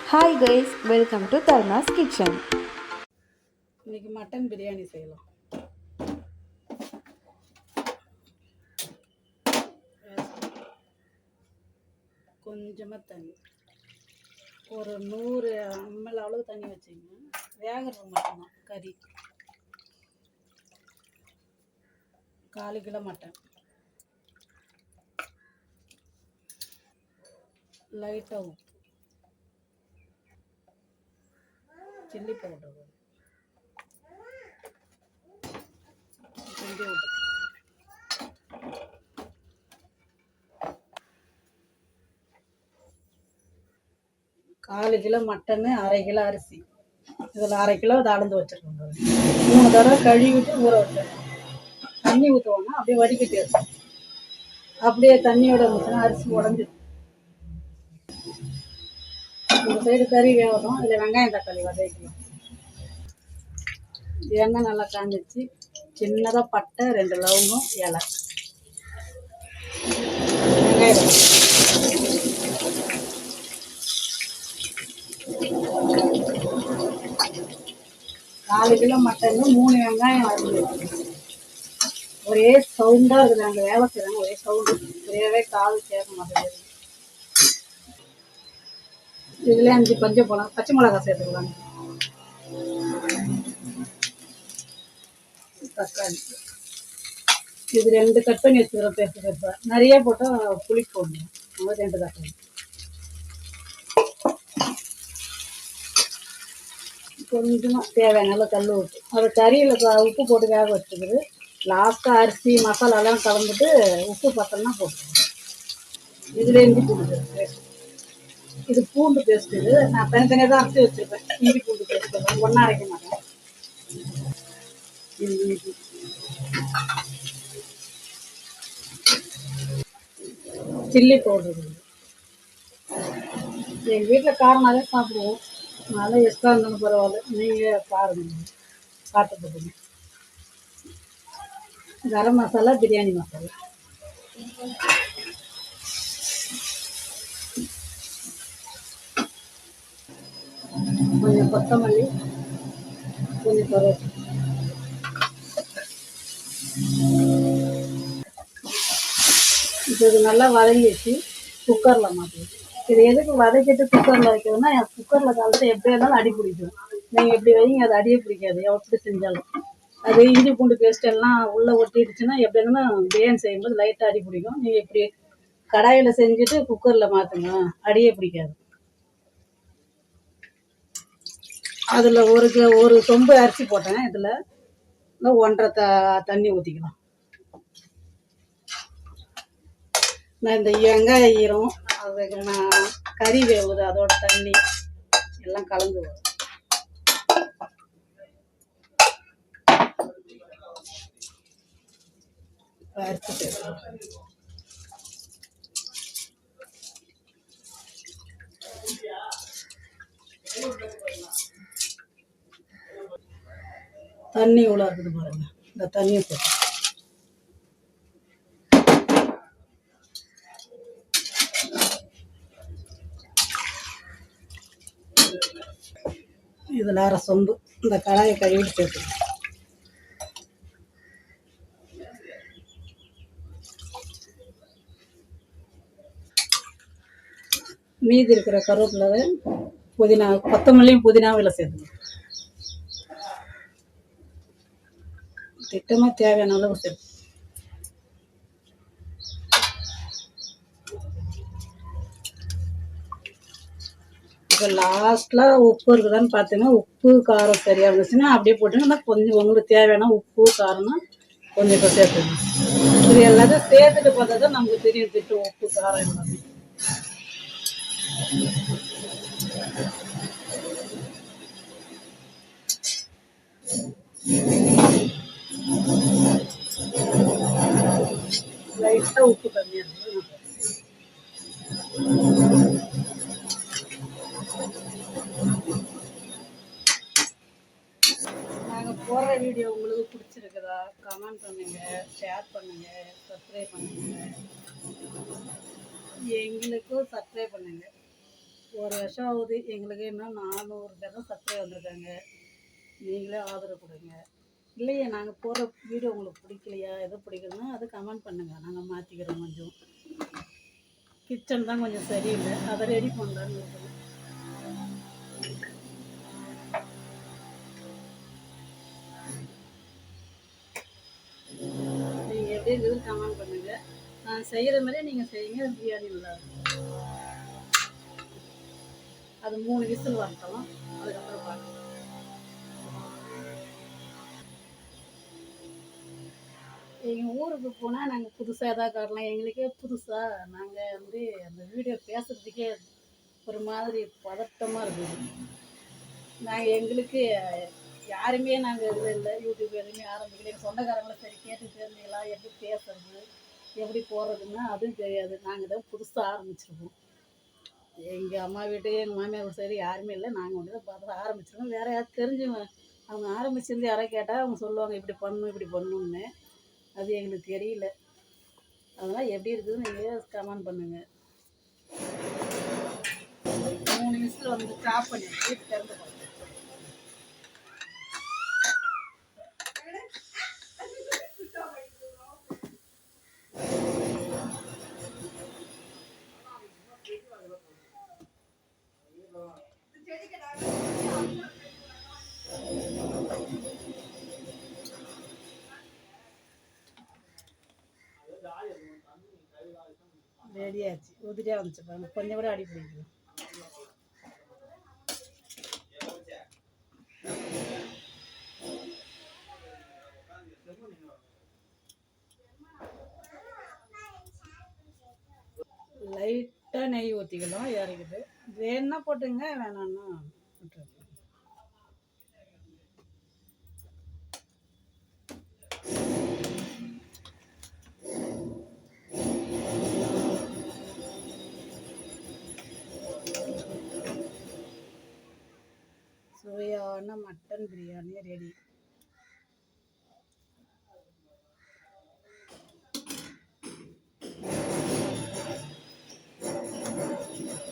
Hi guys, welcome to Tharna's kitchen. இன்னைக்கு mutton biryani செய்யலாம். கொஞ்சமாக தண்ணி, ஒரு 100 ml அளவு தண்ணி வச்சுக்கணும். வேகிறது மட்டும்தான். கறி 1/4 கிலோ மட்டன். லைட்டாக உப்பு, சில்லி பவுடர் கொஞ்சம் விட்டு, 1/4 கிலோ மட்டனு, 1/2 கிலோ அரிசி. இதில் 1/2 கிலோ தாழ்ந்து வச்சுருக்கோம். 3 தடவை கழுவிட்டு ஊற வச்சிடணும். தண்ணி ஊற்றுவோன்னா அப்படியே வடிகட்டி வச்சோம். அப்படியே தண்ணியோட இருந்துச்சுன்னா அரிசி உடஞ்சிடும். இந்த சைடு கறி வேகணும். இதில் வெங்காயம் தக்காளி வதக்கிக்கலாம். எண்ணெய் நல்லா காஞ்சிச்சு. சின்னதாக பட்டை, 2 லவங்கம், இலை, வெங்காயம், 4 கிலோ மட்டன், 3 வெங்காயம் அரிஞ்சு. ஒரே சவுண்டாக இருக்குது. அங்கே வேலை செய்கிறாங்க, ஒரே சவுண்டு. ஒரேவே காது கேட்க மாட்டேங்குது. இதுல 5 பச்சை மிளகா சேர்த்துக்கலாம். தக்காளி இது 2 கட் பண்ணி வச்சுக்கிறோம். பெருசா நிறைய போட்டால் புளி போடணும். 2 தக்காளி, கொஞ்சமாக தேவையான அளவு கல் உப்பு. அதை கறியில் உப்பு போட்டு வேக வச்சுக்கிறது. லாஸ்ட்டாக அரிசி மசாலாலாம் கலந்துட்டு உப்பு பத்தலைன்னா போட்டுக்கணும். இதில் இஞ்சி பூண்டு பேஸ்ட், இது பூண்டு பேஸ்ட். இது நான் தனித்தனியாக தான் அரைச்சி வச்சுருப்பேன். இஞ்சி பூண்டு பேஸ்ட் ஒன்றா அரைக்க மாட்டேன். சில்லி பவுடர், எங்கள் வீட்டில் காரமாகவே சாப்பிடுவோம். அதனால் எக்ஸ்ட்ரா இருந்தாலும் பரவாயில்ல, நீங்கள் பாருங்க, பார்த்து போட்டுங்க. கரம் மசாலா, பிரியாணி மசாலா, கொஞ்சம் கொத்தமல்லி, கொஞ்சம் கருவேப்பிலை. இப்போ இது நல்லா வதங்கிச்சு. குக்கரில் மாற்றணும். இது எதுக்கு வதக்கிட்டு குக்கரில் வைக்கிறதுனா, குக்கரில் காலத்தை எப்படி இருந்தாலும் அடி பிடிக்கும். நீங்கள் எப்படி வைங்க, அது அடியே பிடிக்காது எப்படி செஞ்சாலும். அது இஞ்சி பூண்டு பேஸ்ட் எல்லாம் உள்ளே ஒட்டிடுச்சுன்னா எப்படி இருந்தாலும் பிரியாணி செய்யும்போது லைட்டாக அடி பிடிக்கும். நீங்கள் இப்படி கடாயில் செஞ்சுட்டு குக்கரில் மாற்றுங்க, அடியே பிடிக்காது. அதில் ஒரு சொம்பு அரிசி போட்டேன். இதில் 1.5 தண்ணி ஊற்றிக்கலாம். நான் இந்த வெங்காயம் ஈரம், அதுக்கு நான் கறி வேவுது, அதோட தண்ணி எல்லாம் கலந்து வரும். அரிசி தண்ணி இவ்வளோ இருக்குது பாருங்க. இந்த தண்ணியை போட்டு இதில் 1/2 சொம்பு இந்த கடாயை கழுவிட்டு சேர்த்துக்கணும். மீதி இருக்கிற கருவேப்பிலை, புதினா, கொத்தமல்லியும் புதினாவில் சேர்த்துக்கணும். திட்டமாக தேவையான அளவு சேர்த்து. இப்போ லாஸ்ட்டில் உப்பு இருக்குதான்னு பார்த்தீங்கன்னா, உப்பு காரம் சரியாக இருந்துச்சுன்னா அப்படியே போட்டுங்கன்னா, கொஞ்சம் உங்களுக்கு தேவையான உப்பு காரம்னா கொஞ்சம் இப்போ சேர்த்துக்கணும். இது எல்லாத்தையும் சேர்த்துட்டு பார்த்தா தான் நமக்கு தெரியும் திட்டு உப்பு காரம் எல்லாமே. லைட்டாக உப்பு கம்மியாக இருக்குது. நாங்கள் போடுற வீடியோ உங்களுக்கு பிடிச்சிருக்குதா? கமெண்ட் பண்ணுங்கள், ஷேர் பண்ணுங்கள், சப்ஸ்கிரைப் பண்ணுங்கள். எங்களுக்கும் சப்ஸ்கிரைப் பண்ணுங்கள். ஒரு வருஷம் ஆகுது. எங்களுக்கு இன்னும் 400 பேர் தான் சப்ஸ்கிரைப் வந்திருக்காங்க. நீங்களே ஆதரவு கொடுங்க. இல்லையே நாங்கள் போடுற வீடியோ உங்களுக்கு பிடிக்கலையா, எது பிடிக்கலன்னா அது கமெண்ட் பண்ணுங்கள், நாங்கள் மாற்றிக்கிறோம். கொஞ்சம் கிச்சன் தான் கொஞ்சம் சரியில்லை, அதை ரெடி பண்ணலான்னு இருக்கோம். நீங்கள் எப்படி இருக்குதுன்னு கமெண்ட் பண்ணுங்கள். நான் செய்கிற மாதிரியே நீங்கள் செய்யுங்க. பிரியாணி நல்லாயிருக்கும். அது 3 விசில் வரட்டும், அதுக்கப்புறம் பார்க்கலாம். எங்கள் ஊருக்கு போனால் நாங்கள் புதுசாக எதாவது காட்டலாம். எங்களுக்கே புதுசாக நாங்கள் வந்து அந்த வீடியோ பேசுகிறதுக்கே ஒரு மாதிரி பதட்டமாக இருக்குது. நாங்கள் எங்களுக்கு யாருமே நாங்கள் இது இல்லை, யூடியூப் எதுவுமே ஆரம்பிக்கல. எங்கள் சொந்தக்காரங்களும் சரி கேட்டு தெரிஞ்சுக்கலாம் எப்படி பேசுறது, எப்படி போடுறதுன்னா அதுவும் தெரியாது. நாங்கள் தான் புதுசாக ஆரம்பிச்சிருக்கோம். எங்கள் அம்மா வீட்டு எங்கள் மாமியார் வீட்டு சரி யாருமே இல்லை, நாங்கள் ஒன்று தான் பார்த்து ஆரம்பிச்சிருக்கோம். வேறு யாரும் தெரிஞ்சவங்க அவங்க ஆரம்பிச்சிருந்து யாராவது கேட்டால் அவங்க சொல்லுவாங்க இப்படி பண்ணணும் இப்படி பண்ணணுன்னு. அது எங்களுக்கு தெரியல. அதனால் எப்படி இருக்குதுன்னு நீங்கள் கமெண்ட் பண்ணுங்கள். 3 விசில் வந்து ஸ்டாப் பண்ணிட்டு திறந்து பார்த்து ரெடியாச்சு. உதிரியாக வந்துச்சு பாருங்க, கொஞ்சம் கூட அடி பிடிக்கும். லைட்டாக நெய் ஊற்றிக்கலாம், இறக்குது. வேணுன்னா போட்டுங்க, வேணான்னா விட்டுருங்க. சுவையான மட்டன் பிரியாணி ரெடி.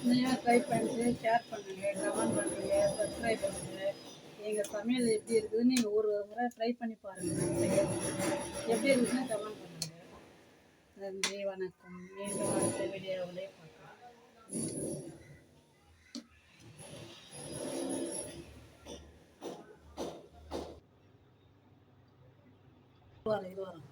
நீங்கள் ட்ரை பண்ணிட்டு ஷேர் பண்ணுங்கள், கமெண்ட் பண்ணுங்கள், சப்ஸ்கிரைப் பண்ணுங்கள். எங்கள் சமையல் எப்படி இருக்குதுன்னு நீங்கள் ஒரு முறை ட்ரை பண்ணி பாருங்கள். எப்படி இருக்குதுன்னு கமெண்ட் பண்ணுங்கள். நன்றி, வணக்கம். மீண்டும் அடுத்த வீடியோவிலே பார்க்கலாம். இது வரும்.